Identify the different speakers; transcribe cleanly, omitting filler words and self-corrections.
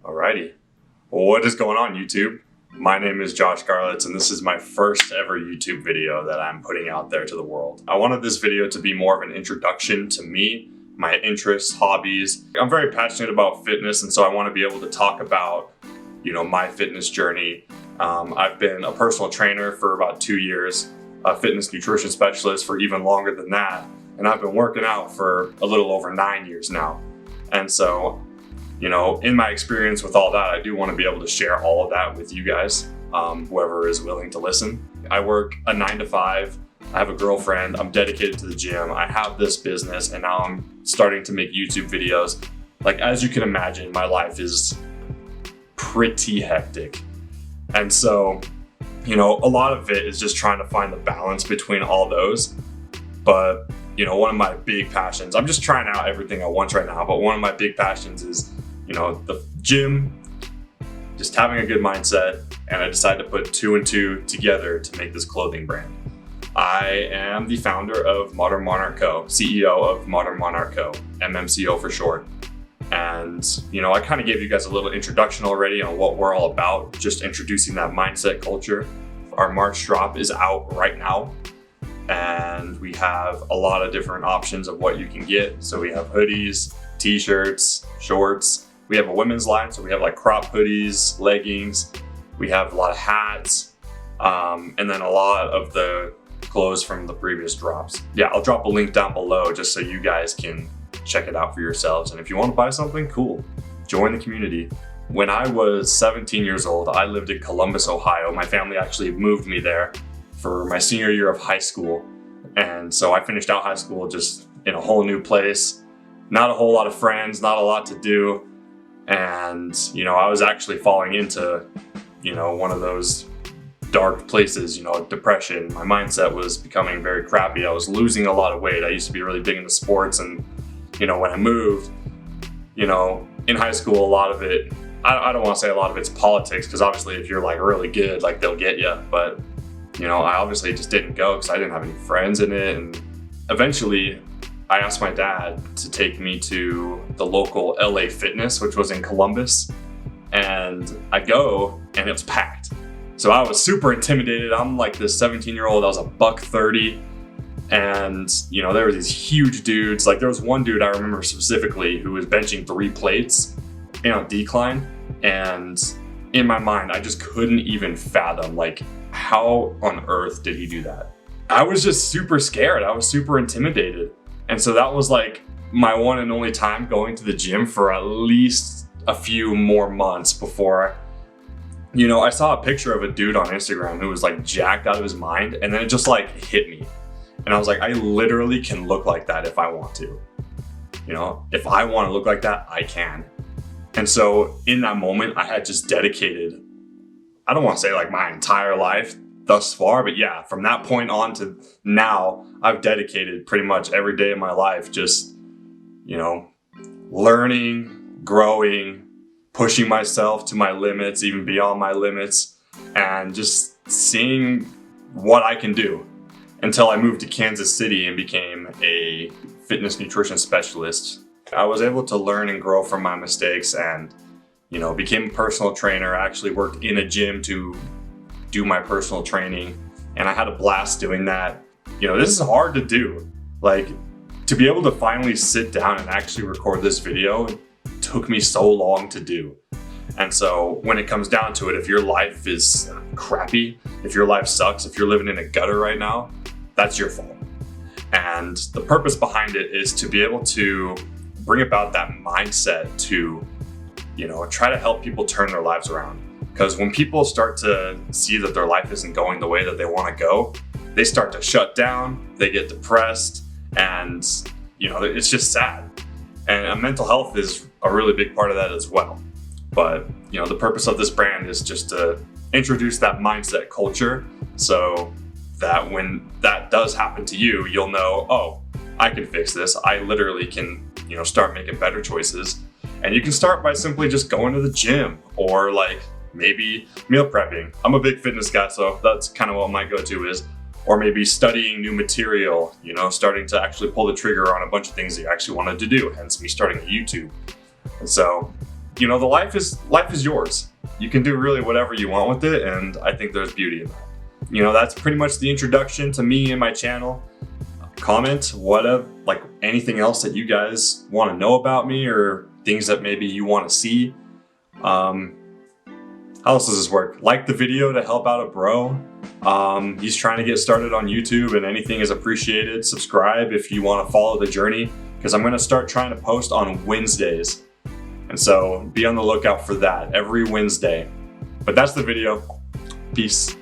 Speaker 1: Alrighty. Well, what is going on, YouTube? My name is Josh Garlitz, and this is my first ever YouTube video that I'm putting out there to the world. I wanted this video to be more of an introduction to me, my interests, hobbies. I'm very passionate about fitness, and so I want to be able to talk about, my fitness journey. I've been a personal trainer for about 2 years, a fitness nutrition specialist for even longer than that, and I've been working out for a little over 9 years now. And so, in my experience with all that, I do want to be able to share all of that with you guys, whoever is willing to listen. I work a 9 to 5. I have a girlfriend. I'm dedicated to the gym. I have this business, and now I'm starting to make YouTube videos. Like, as you can imagine, my life is pretty hectic. And so, a lot of it is just trying to find the balance between all those. But, one of my big passions, I'm just trying out everything at once right now, but one of my big passions is the gym, just having a good mindset, and I decided to put 2 and 2 together to make this clothing brand. I am the founder of Modern Monarch Co., CEO of Modern Monarch Co., MMCO for short. And, I kind of gave you guys a little introduction already on what we're all about, just introducing that mindset culture. Our March drop is out right now, and we have a lot of different options of what you can get. So we have hoodies, t-shirts, shorts. We have a women's line, so we have like crop hoodies, leggings. We have a lot of hats, and then a lot of the clothes from the previous drops. Yeah, I'll drop a link down below just so you guys can check it out for yourselves. And if you want to buy something, cool, join the community. When I was 17 years old, I lived in Columbus, Ohio. My family actually moved me there for my senior year of high school. And so I finished out high school just in a whole new place. Not a whole lot of friends, not a lot to do. And, I was actually falling into, one of those dark places, depression. My mindset was becoming very crappy. I was losing a lot of weight. I used to be really big into sports. And, when I moved, in high school, a lot of it, I don't want to say a lot of it's politics, because obviously if you're like really good, like they'll get you. But, I obviously just didn't go because I didn't have any friends in it. And eventually, I asked my dad to take me to the local LA Fitness, which was in Columbus, and I go and it was packed. So I was super intimidated. I'm like this 17-year-old, I was a $130, and there were these huge dudes. Like, there was one dude I remember specifically who was benching 3 plates in a decline, and in my mind, I just couldn't even fathom, like, how on earth did he do that? I was just super scared. I was super intimidated. And so that was like my one and only time going to the gym for at least a few more months before, I saw a picture of a dude on Instagram who was like jacked out of his mind, and then it just like hit me. And I was like, I literally can look like that if I want to. If I want to look like that, I can. And so in that moment, I had just dedicated, I don't want to say like my entire life thus far, but yeah, from that point on to now, I've dedicated pretty much every day of my life just, learning, growing, pushing myself to my limits, even beyond my limits, and just seeing what I can do, until I moved to Kansas City and became a fitness nutrition specialist. I was able to learn and grow from my mistakes, and, became a personal trainer. I actually worked in a gym to do my personal training, and I had a blast doing that. This is hard to do. Like, to be able to finally sit down and actually record this video took me so long to do. And so when it comes down to it, if your life is crappy, if your life sucks, if you're living in a gutter right now, that's your fault. And the purpose behind it is to be able to bring about that mindset to, try to help people turn their lives around. Because when people start to see that their life isn't going the way that they want to go, they start to shut down, they get depressed, and, it's just sad. And mental health is a really big part of that as well. But, the purpose of this brand is just to introduce that mindset culture so that when that does happen to you, you'll know, oh, I can fix this. I literally can, start making better choices. And you can start by simply just going to the gym, or like maybe meal prepping. I'm a big fitness guy, so that's kind of what my go-to is. Or maybe studying new material, starting to actually pull the trigger on a bunch of things that you actually wanted to do, hence me starting a YouTube. And so you know, life is yours. You can do really whatever you want with it, and I think there's beauty in that. You know, that's pretty much the introduction to me and my channel. Comment like anything else that you guys want to know about me, or things that maybe you want to see. How else does this work? Like the video to help out a bro. He's trying to get started on YouTube, and anything is appreciated. Subscribe if you want to follow the journey, because I'm going to start trying to post on Wednesdays. And so be on the lookout for that every Wednesday. But that's the video. Peace.